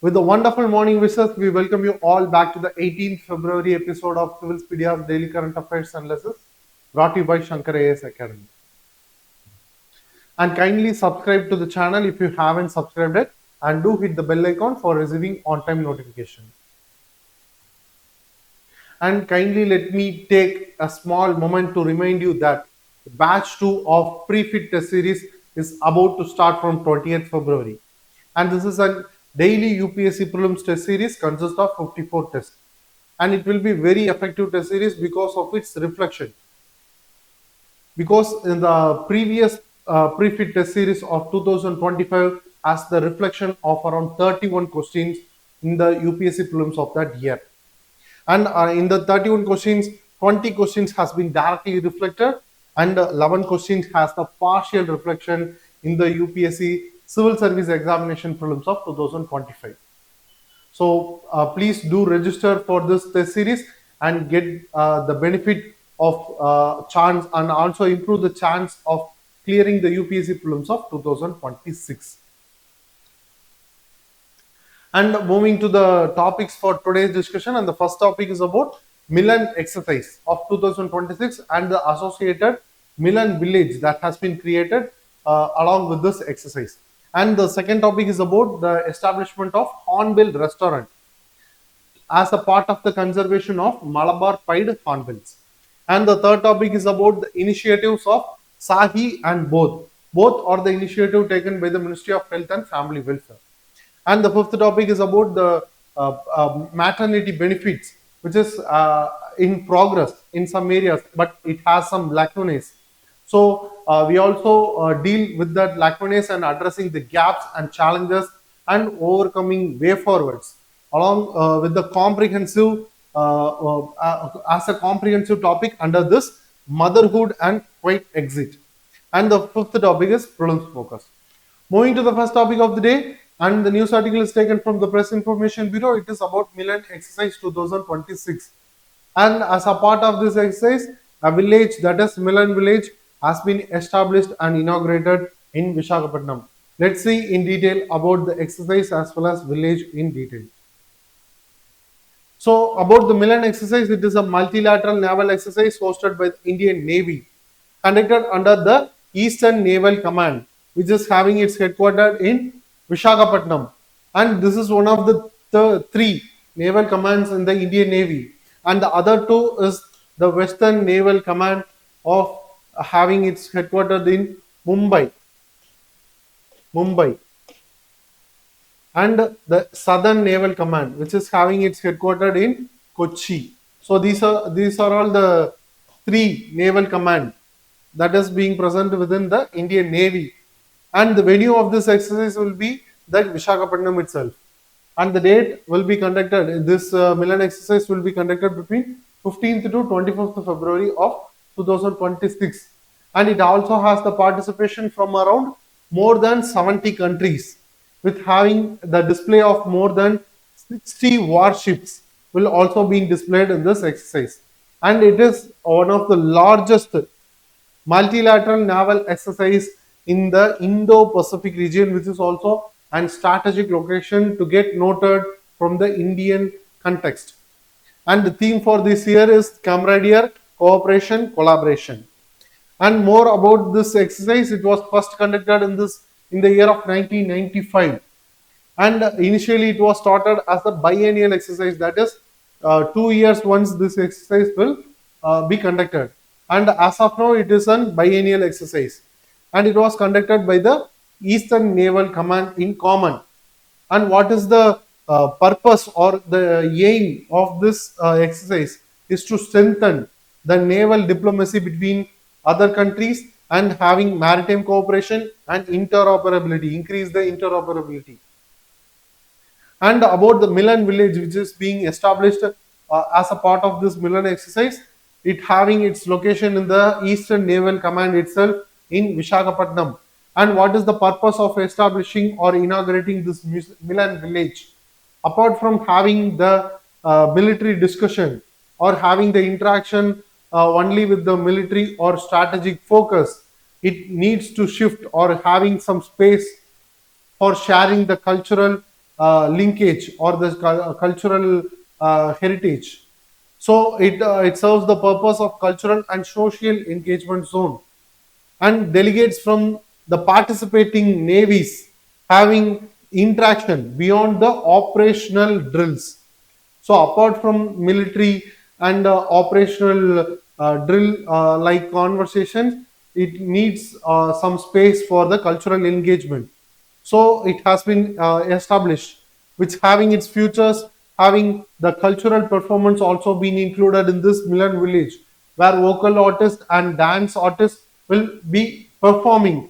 With the wonderful morning wishes, we welcome you all back to the 18th February episode of Civilpedia's Daily Current Affairs Analysis, brought to you by Shankar AS Academy. And kindly subscribe to the channel if you haven't subscribed it, and do hit the bell icon for receiving on-time notification. And kindly let me take a small moment to remind you that batch 2 of pre-fit test series is about to start from 20th February. And this is a daily UPSC prelims test series consists of 54 tests. And it will be very effective test series because of its reflection. Because in the previous pre-fit test series of 2025 has the reflection of around 31 questions in the UPSC prelims of that year. And in the 31 questions, 20 questions has been directly reflected and 11 questions has the partial reflection in the UPSC Civil Service Examination prelims of 2025. So please do register for this test series and get the benefit of chance and also improve the chance of clearing the UPSC prelims of 2026. And moving to the topics for today's discussion, and the first topic is about Milan exercise of 2026 and the associated Milan village that has been created along with this exercise. And the second topic is about the establishment of Hornbill Restaurant as a part of the conservation of Malabar Pied Hornbills. And the third topic is about the initiatives of SAHI and BODH. Both are the initiative taken by the Ministry of Health and Family Welfare. And the fifth topic is about the maternity benefits, which is in progress in some areas, but it has some lacunae. So we also deal with that lacunae and addressing the gaps and challenges and overcoming way forwards, along with the comprehensive, as a comprehensive topic under this motherhood and quiet exit. And the fifth topic is Prelims Focus. Moving to the first topic of the day, and the news article is taken from the Press Information Bureau. It is about Milan Exercise 2026. And as a part of this exercise, a village, that is Milan village, has been established and inaugurated in Visakhapatnam. Let's see in detail about the exercise as well as village in detail. So about the Milan exercise, it is a multilateral naval exercise hosted by the Indian Navy, conducted under the Eastern Naval Command, which is having its headquarters in Visakhapatnam. And this is one of the three naval commands in the Indian Navy. And the other two is the Western Naval Command of having its headquarters in Mumbai. And the Southern Naval Command, which is having its headquarters in Kochi. So these are all the three naval command that is being present within the Indian Navy. And the venue of this exercise will be the Visakhapatnam itself. And the date will be conducted, this Milan exercise will be conducted between 15th to 25th of February of 2026. And it also has the participation from around more than 70 countries, with having the display of more than 60 warships will also be displayed in this exercise. And it is one of the largest multilateral naval exercise in the Indo-Pacific region, which is also a strategic location to get noted from the Indian context. And the theme for this year is camaraderie, cooperation, collaboration. And more about this exercise, it was first conducted in the year of 1995. And initially it was started as a biennial exercise, that is 2 years once this exercise will be conducted. And as of now, it is a biennial exercise. And it was conducted by the Eastern Naval Command in common. And what is the purpose or the aim of this exercise is to strengthen the naval diplomacy between other countries and having maritime cooperation and interoperability, increase the interoperability. And about the Milan village, which is being established as a part of this Milan exercise, it having its location in the Eastern Naval Command itself in Visakhapatnam. And what is the purpose of establishing or inaugurating this Milan village? Apart from having the military discussion or having the interaction only with the military or strategic focus, it needs to shift or having some space for sharing the cultural linkage or the cultural heritage. So it serves the purpose of cultural and social engagement zone, and delegates from the participating navies having interaction beyond the operational drills. So apart from military and operational drill like conversations, it needs some space for the cultural engagement. So it has been established, which having its futures, having the cultural performance also been included in this Milan village, where vocal artists and dance artists will be performing,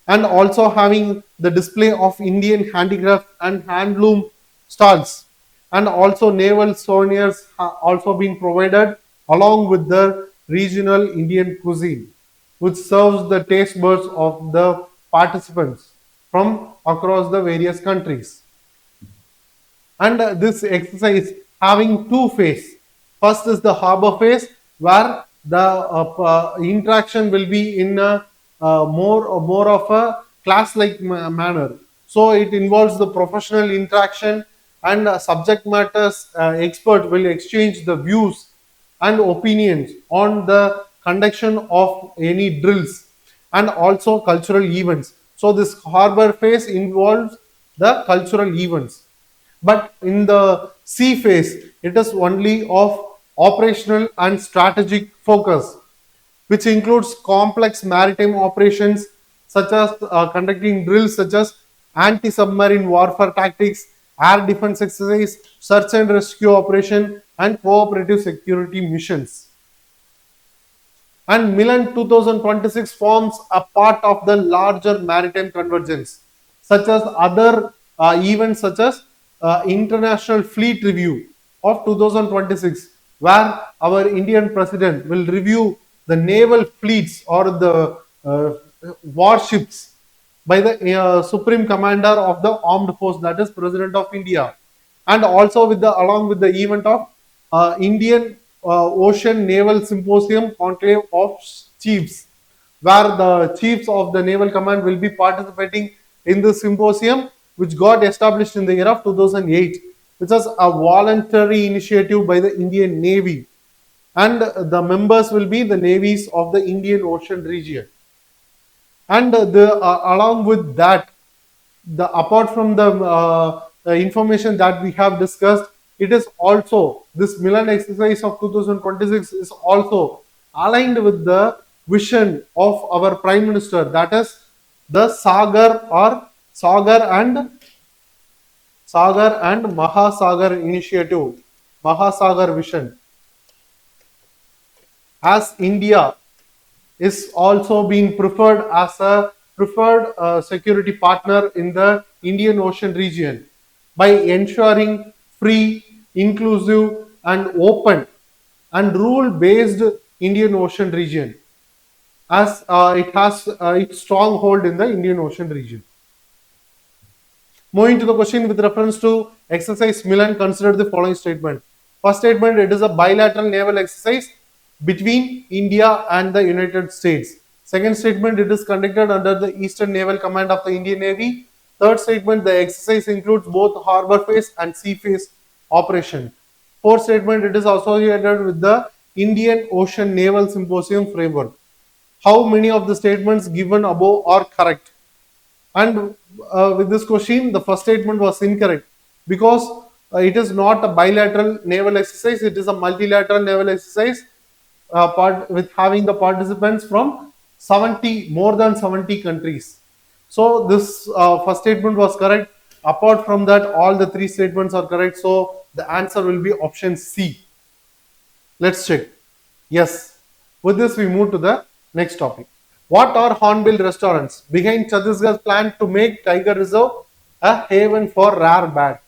and also having the display of Indian handicraft and handloom stalls, and also naval souvenirs also been provided along with the regional Indian cuisine, which serves the taste buds of the participants from across the various countries. And this exercise having two phases. First is the harbor phase, where the interaction will be in a more of a class-like manner. So it involves the professional interaction, and subject matters expert will exchange the views and opinions on the conduction of any drills and also cultural events. So this harbor phase involves the cultural events. But in the sea phase, it is only of operational and strategic focus, which includes complex maritime operations such as conducting drills such as anti-submarine warfare tactics, air defense exercise, search and rescue operation, and cooperative security missions. And Milan 2026 forms a part of the larger maritime convergence, such as other events such as International Fleet Review of 2026, where our Indian President will review the naval fleets or the warships by the Supreme Commander of the Armed Force, that is President of India, and also with the along with the event of Indian Ocean Naval Symposium Conclave of Chiefs, where the chiefs of the Naval Command will be participating in the symposium, which got established in the year of 2008, which was a voluntary initiative by the Indian Navy, and the members will be the navies of the Indian Ocean region. And along with that, the apart from the information that we have discussed, it is also this Milan exercise of 2026 is also aligned with the vision of our Prime Minister, that is the Sagar and Mahasagar initiative, Mahasagar vision. As India is also being preferred as a preferred security partner in the Indian Ocean region by ensuring free, inclusive, and open and rule-based Indian Ocean region, as it has its stronghold in the Indian Ocean region. Moving to the question with reference to exercise Milan, consider the following statement. First statement, it is a bilateral naval exercise between India and the United States. Second statement, it is conducted under the Eastern Naval Command of the Indian Navy. Third statement, the exercise includes both harbor phase and sea phase operation. Fourth statement, it is associated with the Indian Ocean Naval Symposium framework. How many of the statements given above are correct? And with this question, the first statement was incorrect, because it is not a bilateral naval exercise, it is a multilateral naval exercise with having the participants from more than 70 countries. So this first statement was correct. Apart from that, all the three statements are correct. So the answer will be option C. Let's check. Yes. With this, we move to the next topic. What are Hornbill Restaurants? Behind Chhattisgarh's plan to make Tiger Reserve a haven for rare bat.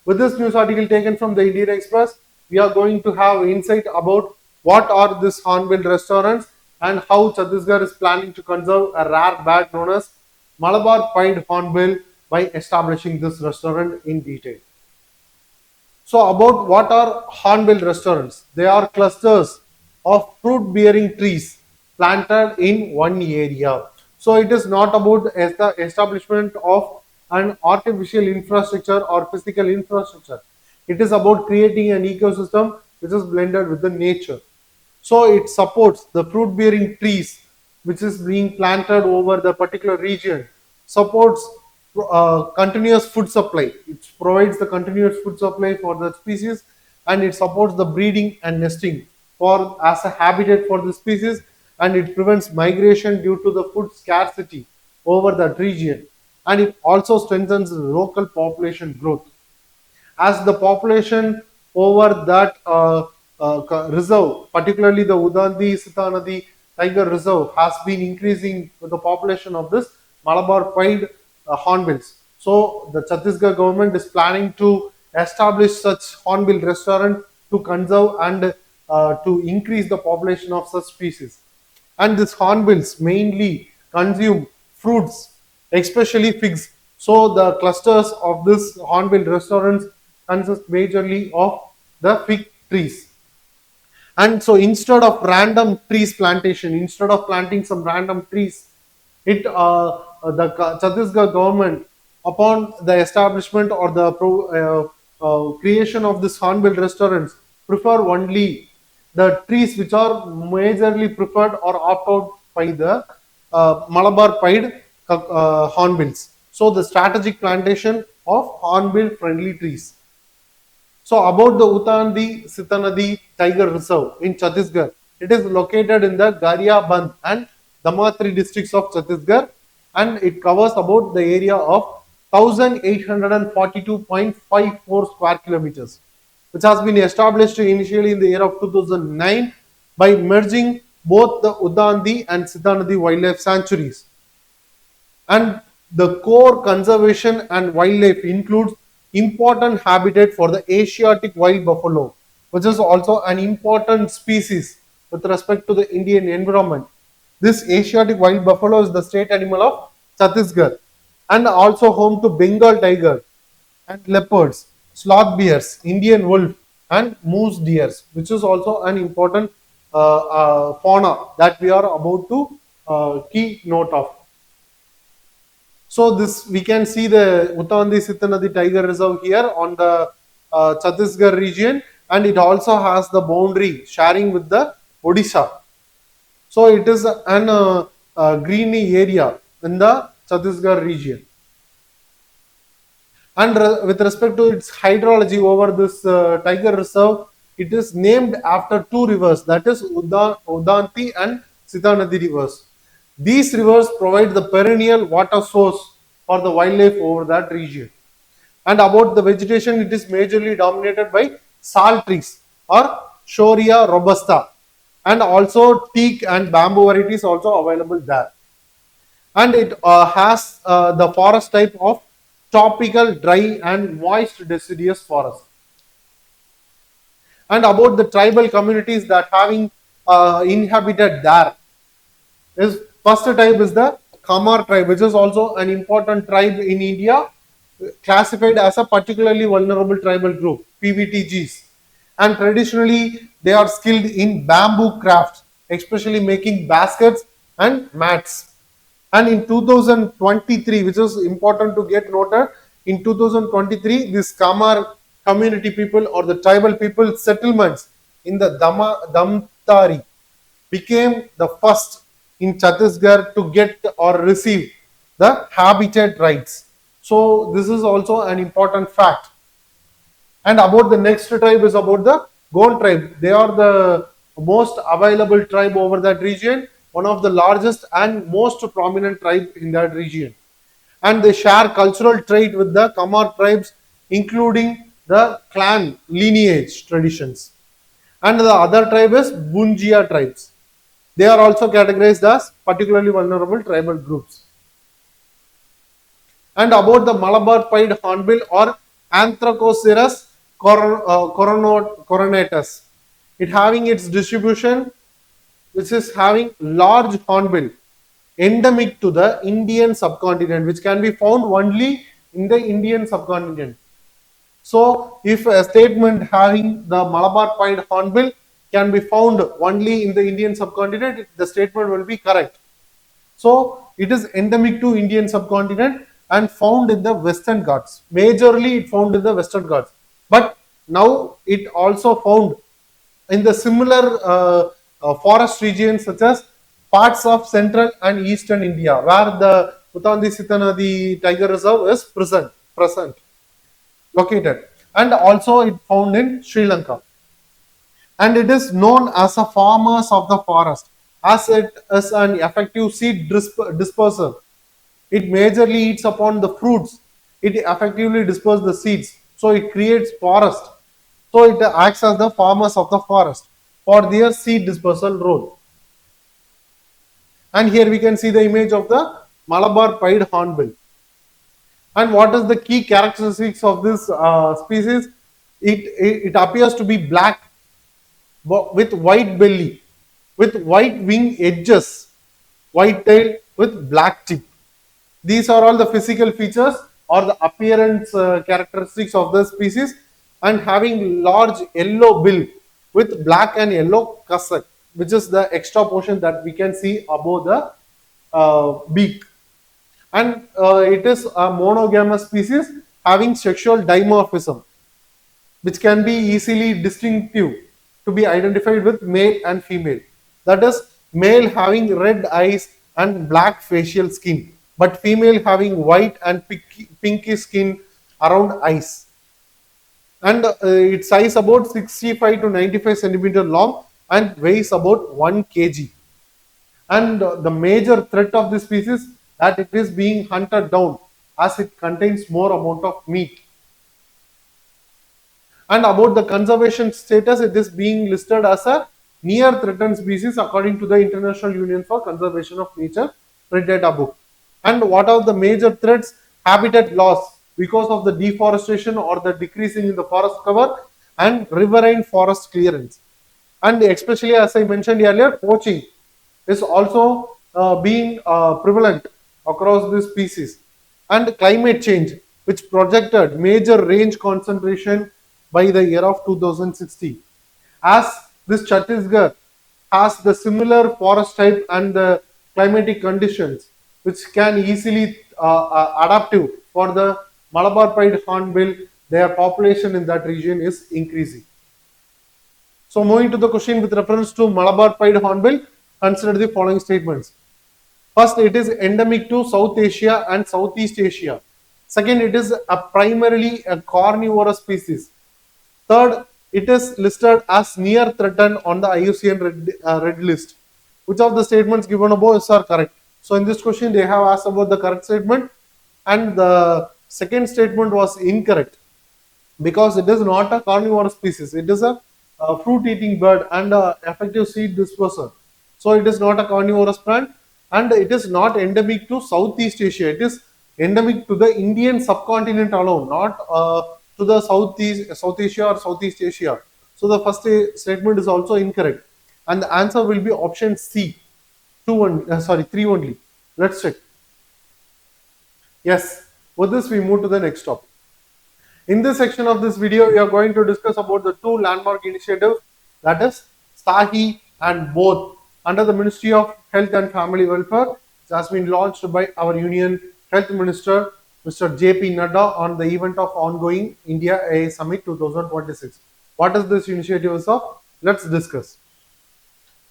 With this news article taken from the Indian Express, we are going to have insight about what are these Hornbill Restaurants and how Chhattisgarh is planning to conserve a rare bat known as Malabar Pied Hornbill by establishing this restaurant in detail. So about what are Hornbill Restaurants? They are clusters of fruit-bearing trees planted in one area. So it is not about the establishment of an artificial infrastructure or physical infrastructure. It is about creating an ecosystem which is blended with the nature. So it supports the fruit bearing trees which is being planted over the particular region, supports continuous food supply. It provides the continuous food supply for the species, and it supports the breeding and nesting for as a habitat for the species, and it prevents migration due to the food scarcity over that region, and it also strengthens the local population growth as the population over that reserve, particularly the Udanti Sitanadi Tiger Reserve, has been increasing with the population of this Malabar Pied Hornbills. So the Chhattisgarh government is planning to establish such hornbill restaurant to conserve and to increase the population of such species. And these hornbills mainly consume fruits, especially figs. So the clusters of this hornbill restaurants consist majorly of the fig trees. And so instead of random trees plantation, instead of planting some random trees, the Chhattisgarh government, upon the establishment or the creation of this hornbill restaurants, prefer only the trees which are majorly preferred or opt out by the Malabar Pied Hornbills. So the strategic plantation of hornbill friendly trees. So about the Udanti Sitanadi Tiger Reserve in Chhattisgarh, it is located in the Band and Damatri districts of Chhattisgarh, and it covers about the area of 1842.54 square kilometers, which has been established initially in the year of 2009 by merging both the Udanti and Sitanadi wildlife sanctuaries. And the core conservation and wildlife includes important habitat for the Asiatic wild buffalo, which is also an important species with respect to the Indian environment. This Asiatic wild buffalo is the state animal of Chhattisgarh and also home to Bengal tiger and leopards, sloth bears, Indian wolf, and moose deers, which is also an important fauna that we are about to key note of. So this we can see the Udanti Sitanadi Tiger Reserve here on the Chhattisgarh region, and it also has the boundary sharing with the Odisha. So it is an greeny area in the Chhattisgarh region. And with respect to its hydrology over this tiger reserve, it is named after two rivers, that is Udanti and Sitanadi rivers. These rivers provide the perennial water source for the wildlife over that region. And about the vegetation, it is majorly dominated by sal trees or Shorea robusta, and also teak and bamboo varieties also available there. And it has the forest type of tropical dry and moist deciduous forest. And about the tribal communities that having inhabited there is first type is the Kamar tribe, which is also an important tribe in India, classified as a particularly vulnerable tribal group, PVTGs. And traditionally, they are skilled in bamboo crafts, especially making baskets and mats. And in 2023, which is important to get noted, in 2023, this Kamar community people or the tribal people settlements in the Damtari became the first in Chhattisgarh to get or receive the habitat rights. So this is also an important fact. And about the next tribe is about the Gond tribe. They are the most available tribe over that region, one of the largest and most prominent tribe in that region. And they share cultural trait with the Kamar tribes, including the clan lineage traditions. And the other tribe is Bunjia tribes. They are also categorized as particularly vulnerable tribal groups. And about the Malabar Pied Hornbill or Anthracoceras coronatus. It having its distribution, which is having large hornbill endemic to the Indian subcontinent, which can be found only in the Indian subcontinent. So if a statement having the Malabar Pied Hornbill can be found only in the Indian subcontinent, the statement will be correct. So it is endemic to Indian subcontinent, and found in the Western Ghats. Majorly it found in the Western Ghats. But now it also found in the similar forest regions such as parts of central and eastern India, where the Udanti Sitanadi Tiger Reserve is present, located, and also it found in Sri Lanka. And it is known as a farmers of the forest, as it is an effective seed disperser. It majorly eats upon the fruits. It effectively disperses the seeds. So it creates forest. So it acts as the farmers of the forest for their seed dispersal role. And here we can see the image of the Malabar Pied Hornbill. And what is the key characteristics of this species? It appears to be black with white belly, with white wing edges, white tail with black tip. These are all the physical features or the appearance characteristics of the species, and having large yellow bill with black and yellow cassock, which is the extra portion that we can see above the beak. And it is a monogamous species having sexual dimorphism, which can be easily distinctive to be identified with male and female. That is, male having red eyes and black facial skin, but female having white and pinky skin around eyes. And its size about 65 to 95 centimeter long and weighs about 1 kg. And the major threat of this species that it is being hunted down as it contains more amount of meat. And about the conservation status, it is being listed as a near threatened species according to the International Union for Conservation of Nature Red Data book. And what are the major threats? Habitat loss because of the deforestation or the decreasing in the forest cover, and riverine forest clearance. And especially, as I mentioned earlier, poaching is also being prevalent across this species. And climate change, which projected major range concentration by the year of 2060. As this Chhattisgarh has the similar forest type and the climatic conditions, which can easily adaptive for the Malabar Pied Hornbill, their population in that region is increasing. So moving to the question with reference to Malabar Pied Hornbill, consider the following statements. First, it is endemic to South Asia and Southeast Asia. Second, it is primarily a carnivorous species. Third, it is listed as near threatened on the IUCN red list. Which of the statements given above are correct? So in this question, they have asked about the correct statement, and the second statement was incorrect because it is not a carnivorous species. It is a fruit-eating bird and a effective seed disperser. So it is not a carnivorous plant, and it is not endemic to Southeast Asia. It is endemic to the Indian subcontinent alone, not to the South Asia or Southeast Asia. So the first statement is also incorrect, and the answer will be option C, 3 only. Let's check. Yes, with this we move to the next topic. In this section of this video, we are going to discuss about the two landmark initiatives, that is SAHI and BODH, under the Ministry of Health and Family Welfare. It has been launched by our Union Health Minister, Mr. JP Nadda, on the event of ongoing India AA Summit 2026. What is this initiative of? Let's discuss.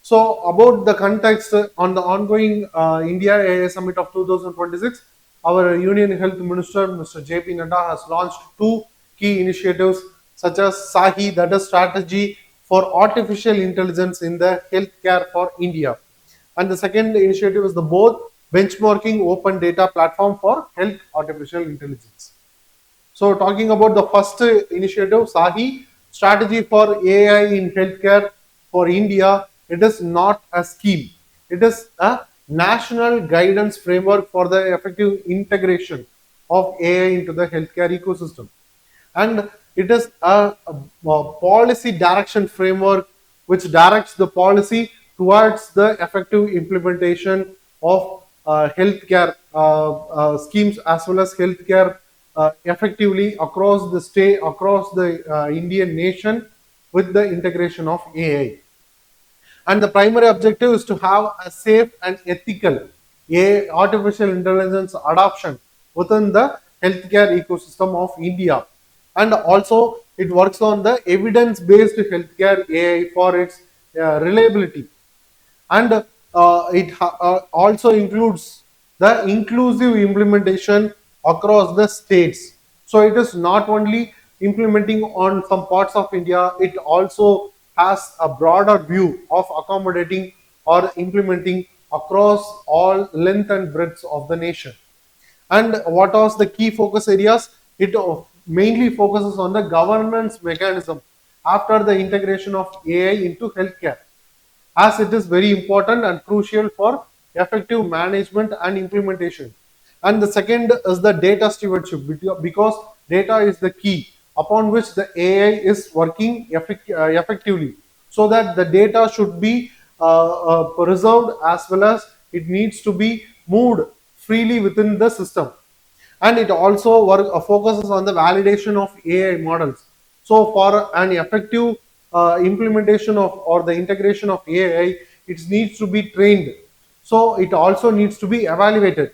So about the context on the ongoing India AA Summit of 2026, our Union Health Minister, Mr. JP Nadda, has launched two key initiatives such as SAHI, that is Strategy for Artificial Intelligence in the Healthcare for India. And the second initiative is the BODH, Benchmarking Open Data Platform for Health Artificial Intelligence. So talking about the first initiative, SAHI, Strategy for AI in Healthcare for India, it is not a scheme. It is a national guidance framework for the effective integration of AI into the healthcare ecosystem. And it is a policy direction framework which directs the policy towards the effective implementation of healthcare schemes as well as healthcare effectively across the state, across the Indian nation, with the integration of AI. And the primary objective is to have a safe and ethical AI, artificial intelligence adoption within the healthcare ecosystem of India. And also it works on the evidence-based healthcare AI for its reliability. And it also includes the inclusive implementation across the states. So it is not only implementing on some parts of India, it also has a broader view of accommodating or implementing across all length and breadth of the nation. And what was the key focus areas? It mainly focuses on the governance mechanism after the integration of AI into healthcare, as it is very important and crucial for effective management and implementation. And the second is the data stewardship, because data is the key upon which the AI is working effectively, so that the data should be preserved, as well as it needs to be moved freely within the system. And it also focuses on the validation of AI models. So for an effective implementation of or the integration of AI, it needs to be trained. So it also needs to be evaluated.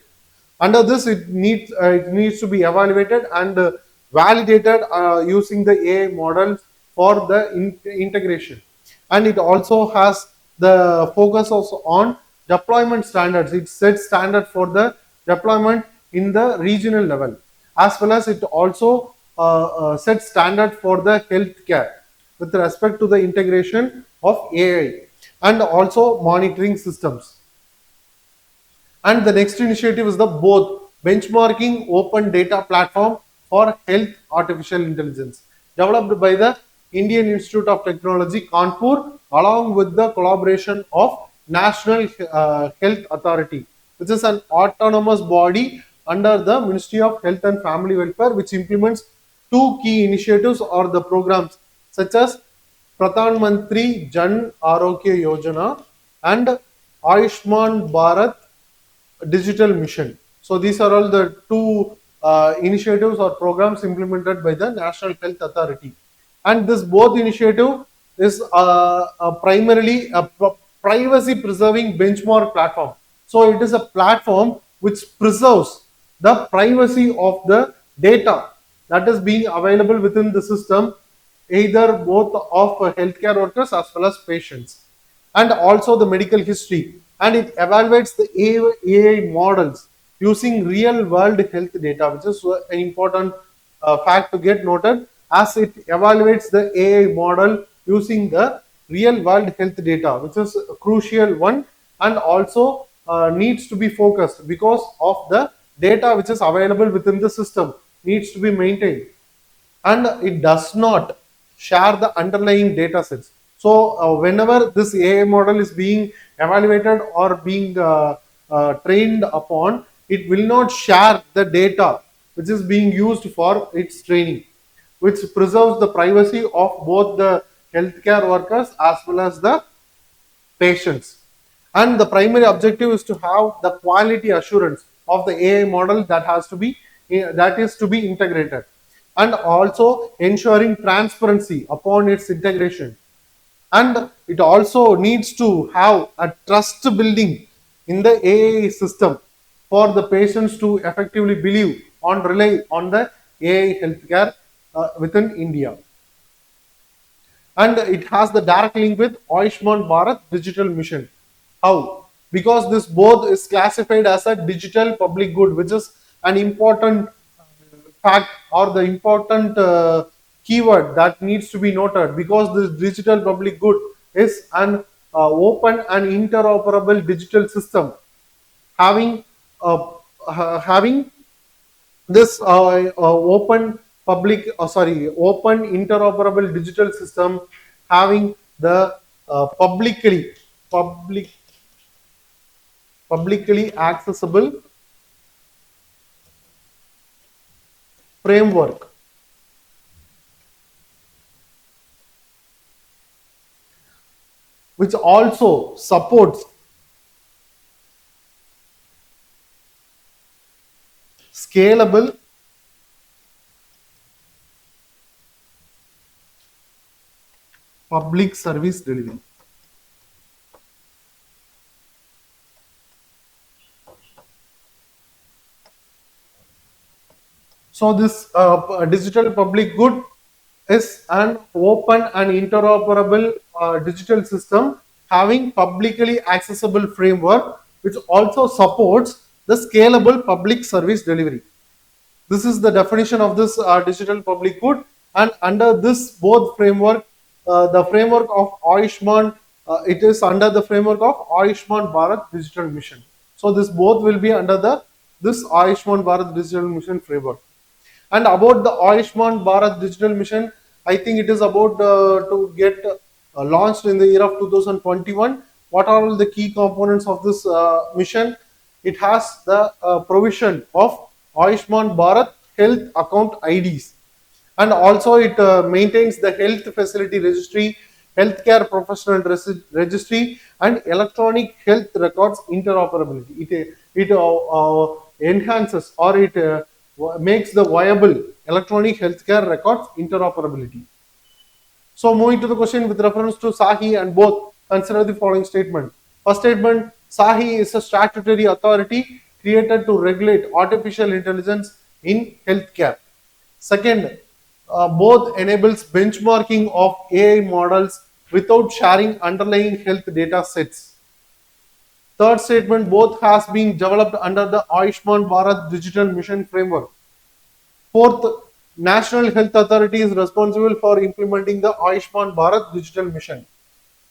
Under this, it needs to be evaluated and validated using the AI models for the integration. And it also has the focus also on deployment standards. It sets standard for the deployment in the regional level, as well as it also sets standard for the healthcare with respect to the integration of AI and also monitoring systems. And the next initiative is the both benchmarking open data platform for health artificial intelligence, developed by the Indian Institute of Technology, Kanpur, along with the collaboration of National Health Authority, which is an autonomous body under the Ministry of Health and Family Welfare, which implements two key initiatives or the programs such as Pradhan Mantri Jan Arogya Yojana and Ayushman Bharat Digital Mission. So these are all the two initiatives or programs implemented by the National Health Authority. And this both initiative is primarily a privacy preserving benchmark platform. So it is a platform which preserves the privacy of the data that is being available within the system, either both of healthcare workers as well as patients, and also the medical history. And it evaluates the AI models using real world health data, which is an important fact to get noted, as it evaluates the AI model using the real world health data, which is a crucial one, and also needs to be focused because of the data which is available within the system needs to be maintained, and it does not share the underlying data sets. So whenever this AI model is being evaluated or being trained upon, it will not share the data which is being used for its training, which preserves the privacy of both the healthcare workers as well as the patients. And the primary objective is to have the quality assurance of the AI model that is to be integrated, and also ensuring transparency upon its integration. And it also needs to have a trust building in the AI system for the patients to effectively believe on rely on the AI healthcare within India. And it has the direct link with Ayushman Bharat Digital Mission. How? Because this both is classified as a digital public good, which is an important fact or the important keyword that needs to be noted, because this digital public good is an open and interoperable digital system having having this open interoperable digital system having the public publicly accessible framework, which also supports scalable public service delivery. So this digital public good is an open and interoperable digital system having publicly accessible framework which also supports the scalable public service delivery. This is the definition of this digital public good, and under this both framework, the framework of Ayushman, it is under the framework of Ayushman Bharat Digital Mission. So this both will be under the this Ayushman Bharat Digital Mission framework. And about the Ayushman Bharat Digital Mission, I think it is about to get launched in the year of 2021. What are all the key components of this mission? It has the provision of Ayushman Bharat Health Account IDs, and also it maintains the health facility registry, healthcare professional registry, and electronic health records interoperability. It enhances or it makes the viable electronic healthcare records interoperability. So moving to the question with reference to SAHI and both, consider the following statement. First statement, SAHI is a statutory authority created to regulate artificial intelligence in healthcare. Second, both enables benchmarking of AI models without sharing underlying health data sets. Third statement, both has been developed under the Ayushman Bharat Digital Mission framework. Fourth, National Health Authority is responsible for implementing the Ayushman Bharat Digital Mission.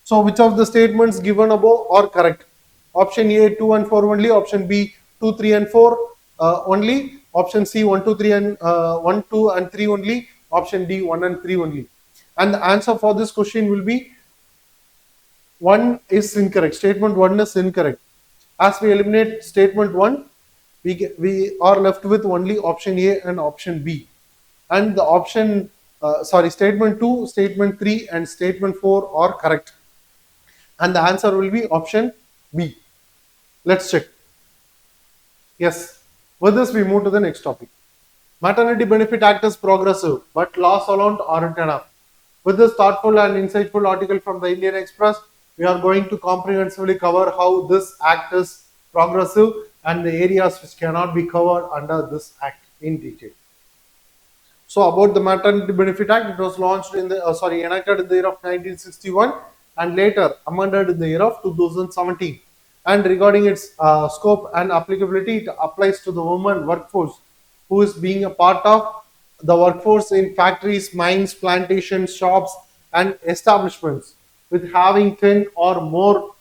So, which of the statements given above are correct? Option A 2 and 4 only, option B 2, 3 and 4 only, option C 1, 2, 3 and 1, 2 and 3 only, option D 1 and 3 only. And the answer for this question will be 1 is incorrect. Statement 1 is incorrect. As we eliminate statement 1, we are left with only option A and option B. And the option, statement 2, statement 3 and statement 4 are correct. And the answer will be option B. Let's check. Yes. With this, we move to the next topic. Maternity Benefit Act is progressive, but laws alone aren't enough. With this thoughtful and insightful article from the Indian Express, we are going to comprehensively cover how this act is progressive and the areas which cannot be covered under this act in detail. So about the Maternity Benefit Act, it was launched in the enacted in the year of 1961 and later amended in the year of 2017. And regarding its scope and applicability, it applies to the women workforce who is being a part of the workforce in factories, mines, plantations, shops, and establishments with having 10 or more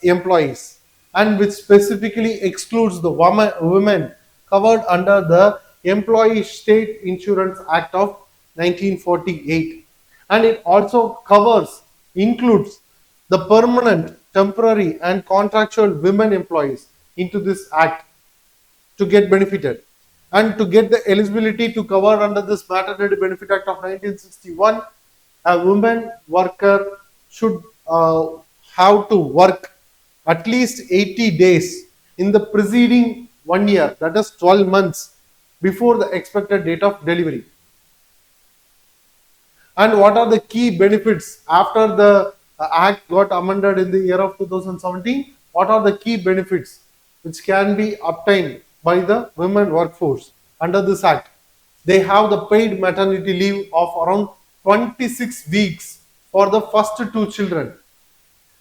employees, and which specifically excludes the women covered under the Employee State Insurance Act of 1948. And it also includes the permanent, temporary, and contractual women employees into this act to get benefited. And to get the eligibility to cover under this Maternity Benefit Act of 1961, a woman worker should have to work at least 80 days in the preceding 1 year, that is 12 months, before the expected date of delivery. And what are the key benefits after the act got amended in the year of 2017? What are the key benefits which can be obtained by the women workforce under this act? They have the paid maternity leave of around 26 weeks for the first 2 children,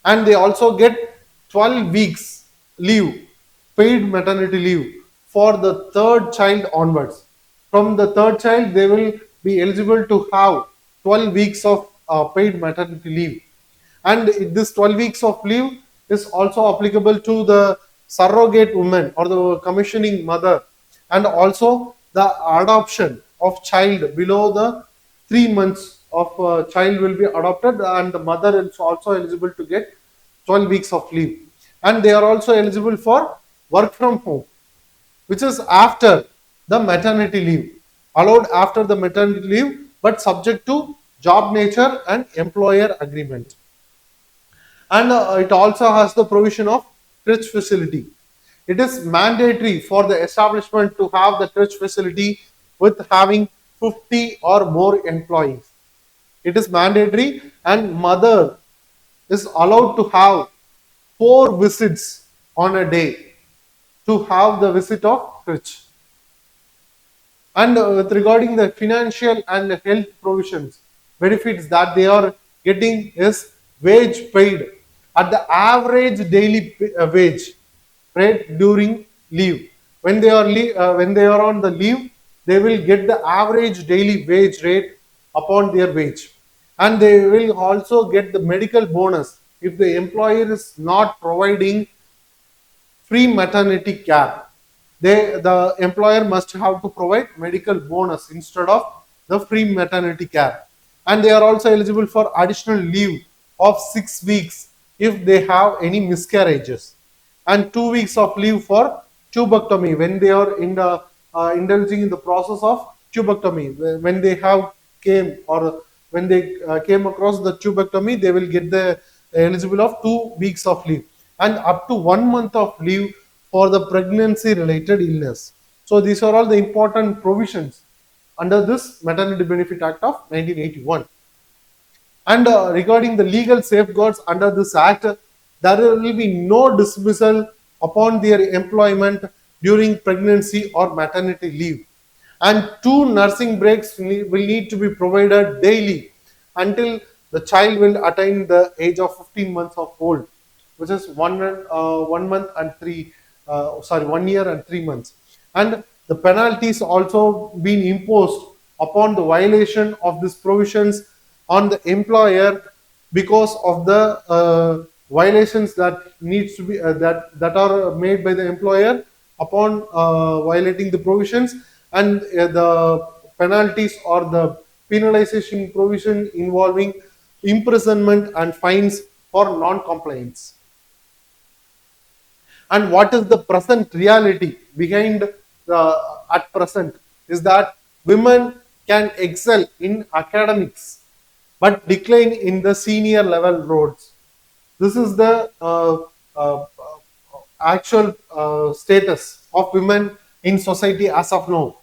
and they also get 12 weeks leave, paid maternity leave for the 3rd child onwards. From the 3rd child, they will be eligible to have 12 weeks of paid maternity leave. And this 12 weeks of leave is also applicable to the surrogate woman or the commissioning mother, and also the adoption of child below the 3 months of child will be adopted, and the mother is also eligible to get 12 weeks of leave. And they are also eligible for work from home, which is after the maternity leave, allowed after the maternity leave, but subject to job nature and employer agreement. And it also has the provision of crèche facility. It is mandatory for the establishment to have the crèche facility with having 50 or more employees. It is mandatory, and mother is allowed to have 4 visits on a day to have the visit of crèche. And with regarding the financial and health provisions, benefits that they are getting is wage paid at the average daily wage rate during leave. When they are on the leave, they will get the average daily wage rate upon their wage, and they will also get the medical bonus if the employer is not providing free maternity care. The employer must have to provide medical bonus instead of the free maternity care. And they are also eligible for additional leave of 6 weeks if they have any miscarriages, and 2 weeks of leave for tubectomy when they are indulging in the process of tubectomy. When they have came or when they came across the tubectomy, they will get the eligible of 2 weeks of leave, and up to 1 month of leave for the pregnancy related illness. So these are all the important provisions under this Maternity Benefit Act of 1981. And regarding the legal safeguards under this act, there will be no dismissal upon their employment during pregnancy or maternity leave. And 2 nursing breaks will need to be provided daily until the child will attain the age of 15 months of old, which is 1 month and 1 year and 3 months. And the penalties also been imposed upon the violation of these provisions on the employer because of the violations that needs to be that are made by the employer upon violating the provisions, and the penalties or the penalization provision involving imprisonment and fines for non-compliance. And what is the present reality behind at present is that women can excel in academics but decline in the senior level roles. This is the actual status of women in society as of now.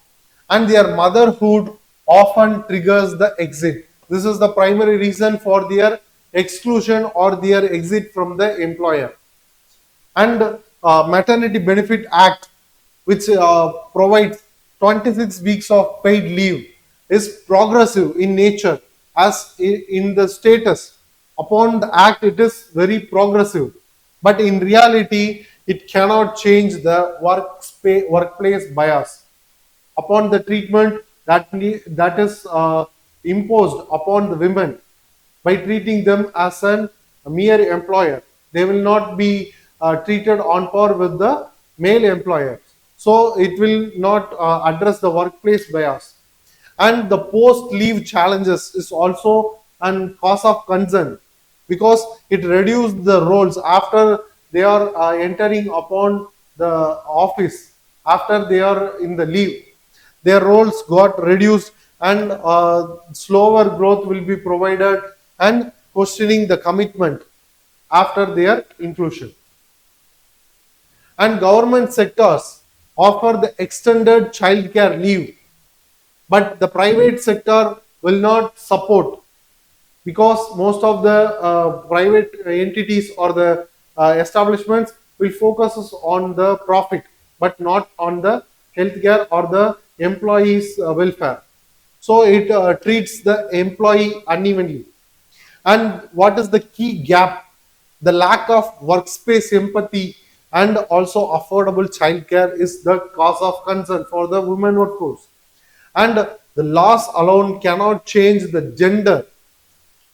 And their motherhood often triggers the exit. This is the primary reason for their exclusion or their exit from the employer. And Maternity Benefit Act, which provides 26 weeks of paid leave, is progressive in nature, as in the status upon the act it is very progressive, but in reality it cannot change the workplace bias upon the treatment that is imposed upon the women by treating them as a mere employer. They will not be treated on par with the male employer. So it will not address the workplace bias. And the post-leave challenges is also a cause of concern because it reduces the roles after they are entering upon the office, after they are in the leave. Their roles got reduced, and slower growth will be provided, and questioning the commitment after their inclusion. And government sectors offer the extended childcare leave, but the private sector will not support because most of the private entities or the establishments will focus on the profit but not on the healthcare or the employees' welfare. So it treats the employee unevenly. And what is the key gap? The lack of workspace empathy and also affordable childcare is the cause of concern for the women workforce. And the laws alone cannot change the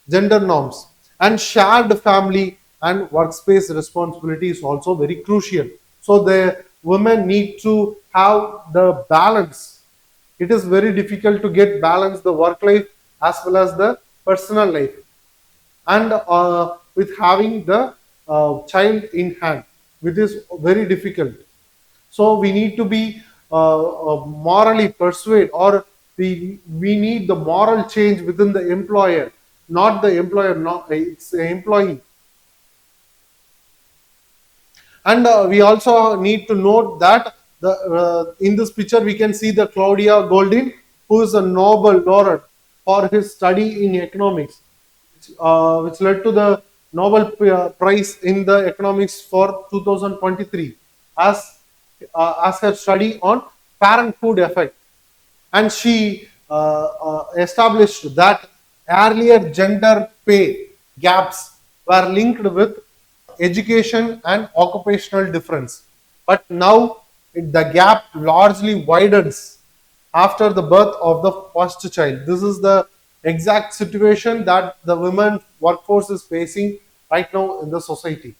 gender norms. And shared family and workspace responsibility is also very crucial. So the women need to have the balance. It is very difficult to get balance the work life as well as the personal life, and with having the child in hand, which is very difficult. So we need to be morally persuade, or we need the moral change within the employer, not the employer, not it's the employee. And we also need to note that in this picture we can see the Claudia Goldin, who is a Nobel laureate for his study in economics, which led to the Nobel Prize in the economics for 2023 as her study on parenthood effect. and she established that earlier gender pay gaps were linked with education and occupational difference. But now the gap largely widens after the birth of the first child. This is the exact situation that the women workforce is facing right now in the society.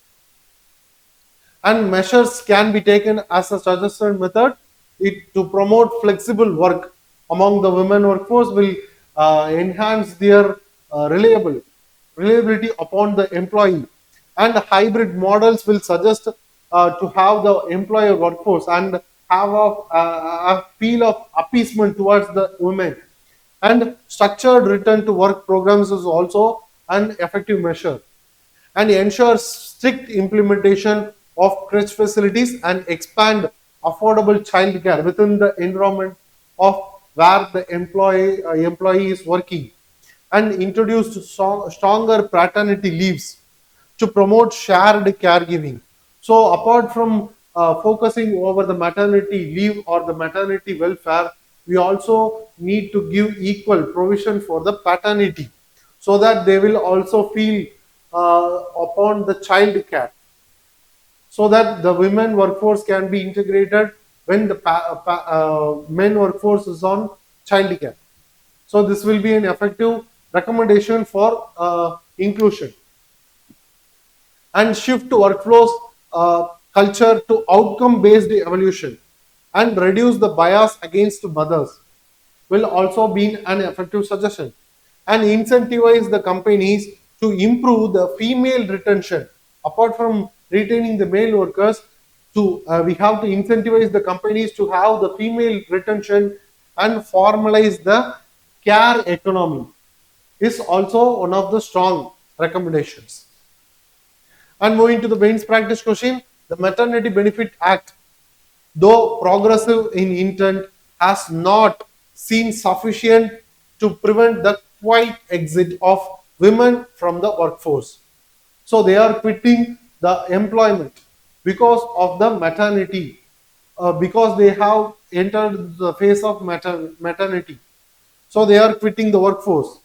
And measures can be taken as a suggested method to promote flexible work among the women workforce will enhance their reliability upon the employee, and hybrid models will suggest to have the employer workforce and have a feel of appeasement towards the women, and structured return to work programs is also an effective measure, and ensure strict implementation of crèche facilities and expand affordable childcare within the environment of where the employee is working, and introduce stronger paternity leaves to promote shared caregiving. So apart from focusing over the maternity leave or the maternity welfare, we also need to give equal provision for the paternity so that they will also feel upon the child care, so that the women workforce can be integrated when the men workforce is on child care. So this will be an effective recommendation for inclusion, and shift to workflows culture to outcome-based evolution and reduce the bias against mothers will also be an effective suggestion, and incentivize the companies to improve the female retention. Apart from retaining the male workers, we have to incentivize the companies to have the female retention and formalize the care economy is also one of the strong recommendations. And moving to the mains practice question, the Maternity Benefit Act, though progressive in intent, has not seen sufficient to prevent the quiet exit of women from the workforce. So they are quitting the employment because of the maternity, because they have entered the phase of maternity. So they are quitting the workforce.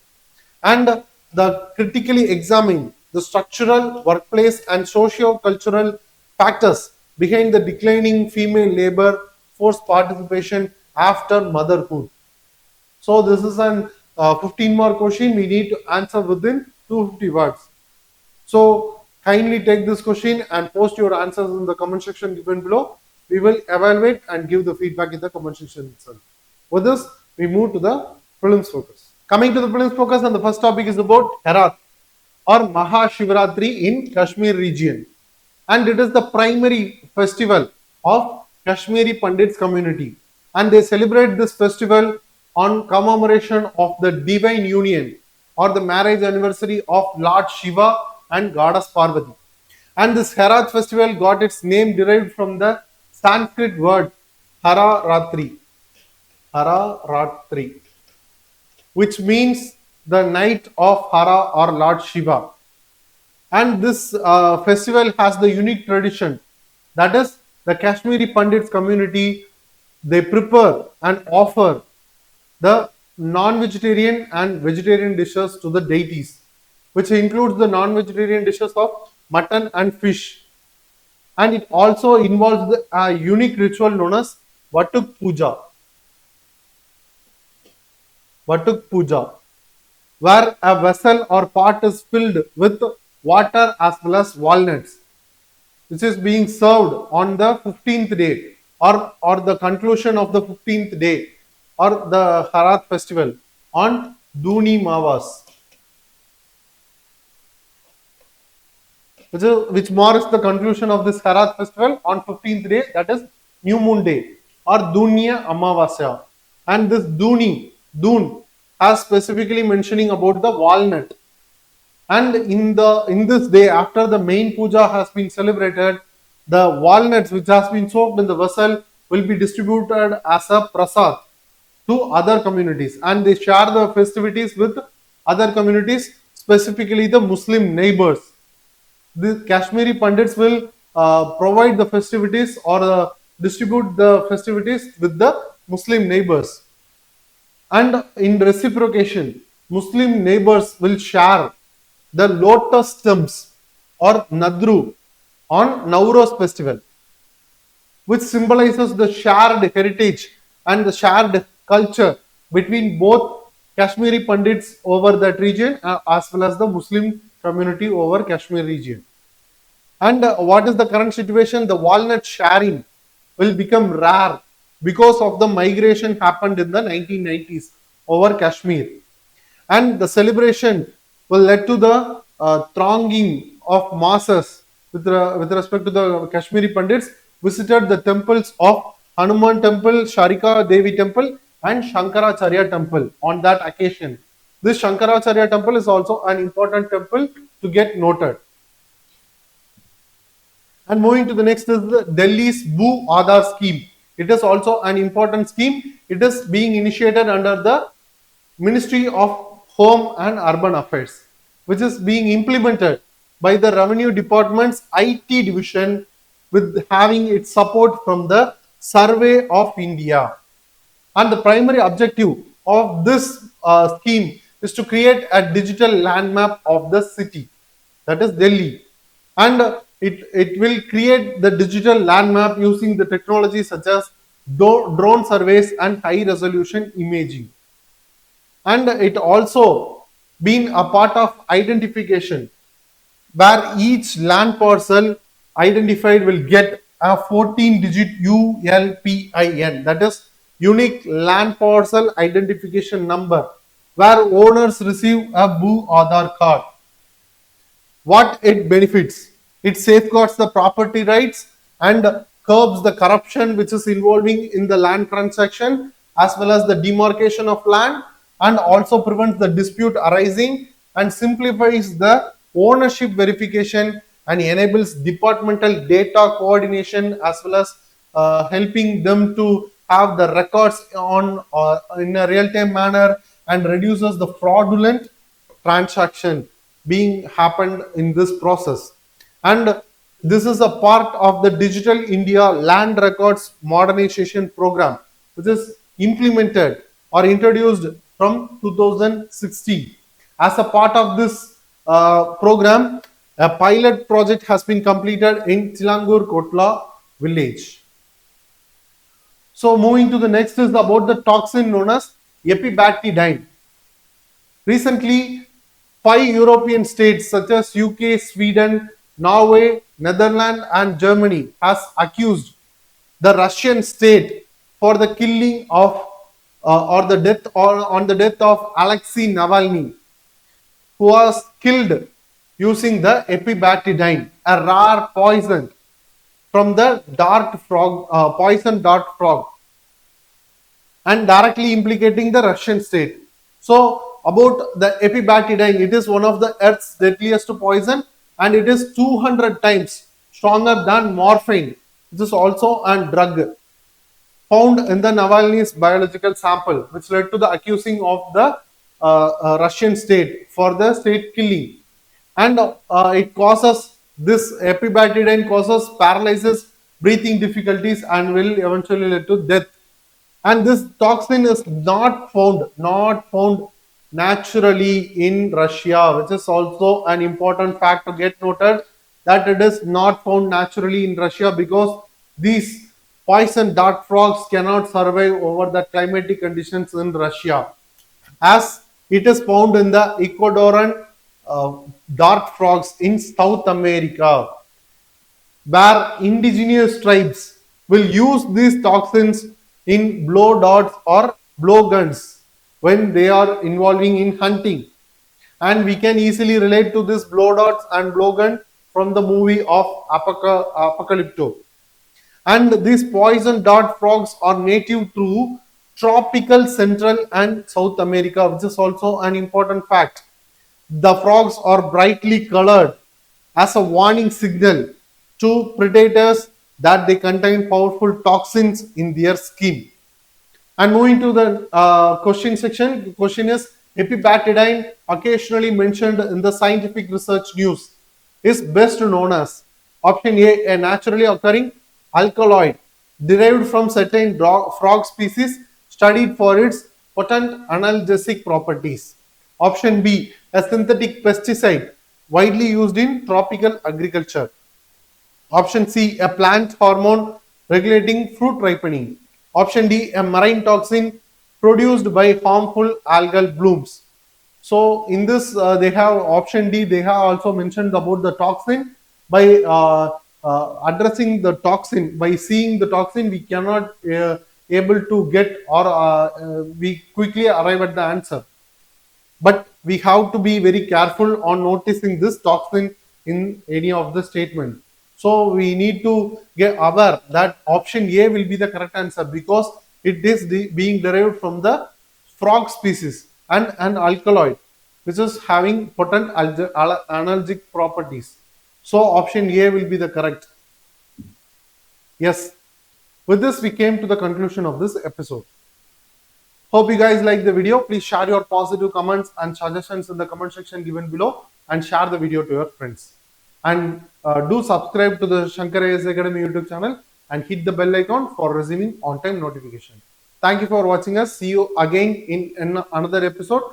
And the critically examine the structural, workplace, and socio-cultural factors behind the declining female labor force participation after motherhood. So this is an 15 mark question. We need to answer within 250 words. So kindly take this question and post your answers in the comment section given below. We will evaluate and give the feedback in the comment section itself. With this, we move to the prelims focus. Coming to the prelims focus, and the first topic is about Herat or Mahashivratri in Kashmir region, and it is the primary festival of Kashmiri Pandits community, and they celebrate this festival on commemoration of the divine union or the marriage anniversary of Lord Shiva and Goddess Parvati. And this Herat festival got its name derived from the Sanskrit word Hara Ratri, which means the night of Hara or Lord Shiva. And this festival has the unique tradition, that is the Kashmiri Pandits community, they prepare and offer the non-vegetarian and vegetarian dishes to the deities, which includes the non-vegetarian dishes of mutton and fish. And it also involves a unique ritual known as Vatuk Puja, where a vessel or pot is filled with water as well as walnuts, which is being served on the 15th day or the conclusion of the 15th day or the Herat festival on Duni Mavas, which marks the conclusion of this Herat festival on 15th day, that is New Moon Day or Dunya Amavasya. And this Dun has specifically mentioning about the walnut. And in this day, after the main puja has been celebrated, the walnuts which has been soaked in the vessel will be distributed as a prasad to other communities, and they share the festivities with other communities, specifically the Muslim neighbors. The Kashmiri Pandits will provide the festivities or distribute the festivities with the Muslim neighbors. And in reciprocation, Muslim neighbors will share the lotus stems or nadru on Nowruz festival, which symbolizes the shared heritage and the shared culture between both Kashmiri Pandits over that region as well as the Muslim community over Kashmir region. And what is the current situation? The walnut sharing will become rare because of the migration happened in the 1990s over Kashmir. And the celebration will lead to the thronging of masses with respect to the Kashmiri Pandits visited the temples of Hanuman Temple, Sharika Devi Temple, and Shankaracharya Temple on that occasion. This Shankaracharya Temple is also an important temple to get noted. And moving to the next is the Delhi's Bhu Aadhar scheme. It is also an important scheme. It is being initiated under the Ministry of Home and Urban Affairs, which is being implemented by the Revenue Department's IT division with having its support from the Survey of India. And the primary objective of this scheme is to create a digital land map of the city, that is Delhi. And it will create the digital land map using the technology such as drone surveys and high resolution imaging. And it also been a part of identification where each land parcel identified will get a 14-digit ULPIN, that is unique land parcel identification number, where owners receive a Bhu Aadhar card. What it benefits? It safeguards the property rights and curbs the corruption which is involving in the land transaction as well as the demarcation of land, and also prevents the dispute arising and simplifies the ownership verification and enables departmental data coordination as well as helping them to have the records on in a real-time manner and reduces the fraudulent transaction being happened in this process. And this is a part of the Digital India Land Records Modernization Program, which is implemented or introduced from 2016. As a part of this program, a pilot project has been completed in Chilangur Kotla village. So moving to the next is about the toxin known as epibactidine. Recently, 5 European states such as UK, Sweden, Norway, Netherlands and Germany has accused the Russian state for the killing of on the death of Alexei Navalny, who was killed using the epibactidine, a rare poison from the poison dart frog, and directly implicating the Russian state. So about the epibactidine, it is one of the Earth's deadliest poison and it is 200 times stronger than morphine, which is also a drug found in the Navalny's biological sample, which led to the accusing of the Russian state for the state killing. And it causes, this epibactidine causes paralysis, breathing difficulties and will eventually lead to death. And this toxin is not found naturally in Russia, which is also an important fact to get noted, that it is not found naturally in Russia because these poison dart frogs cannot survive over the climatic conditions in Russia, as it is found in the Ecuadorian dart frogs in South America, where indigenous tribes will use these toxins in blow darts or blow guns when they are involving in hunting. And we can easily relate to this blow darts and blow gun from the movie of Apocalypto. And these poison dart frogs are native to tropical Central and South America, which is also an important fact. The frogs are brightly colored as a warning signal to predators that they contain powerful toxins in their skin. And moving to the question section, the question is, epibactidine, occasionally mentioned in the scientific research news, is best known as option A, a naturally occurring alkaloid derived from certain frog species studied for its potent analgesic properties. Option B, a synthetic pesticide widely used in tropical agriculture. Option C, a plant hormone regulating fruit ripening. Option D, a marine toxin produced by harmful algal blooms. So in this, they have option D. They have also mentioned about the toxin. By addressing the toxin, by seeing the toxin, we cannot able to get or we quickly arrive at the answer. But we have to be very careful on noticing this toxin in any of the statement. So we need to get aware that option A will be the correct answer because it is being derived from the frog species and an alkaloid which is having potent analgesic properties. So option A will be the correct. Yes. With this, we came to the conclusion of this episode. Hope you guys like the video. Please share your positive comments and suggestions in the comment section given below and share the video to your friends. And do subscribe to the Shankar IAS Academy YouTube channel and hit the bell icon for receiving on-time notification. Thank you for watching us. See you again in another episode.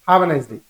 Have a nice day.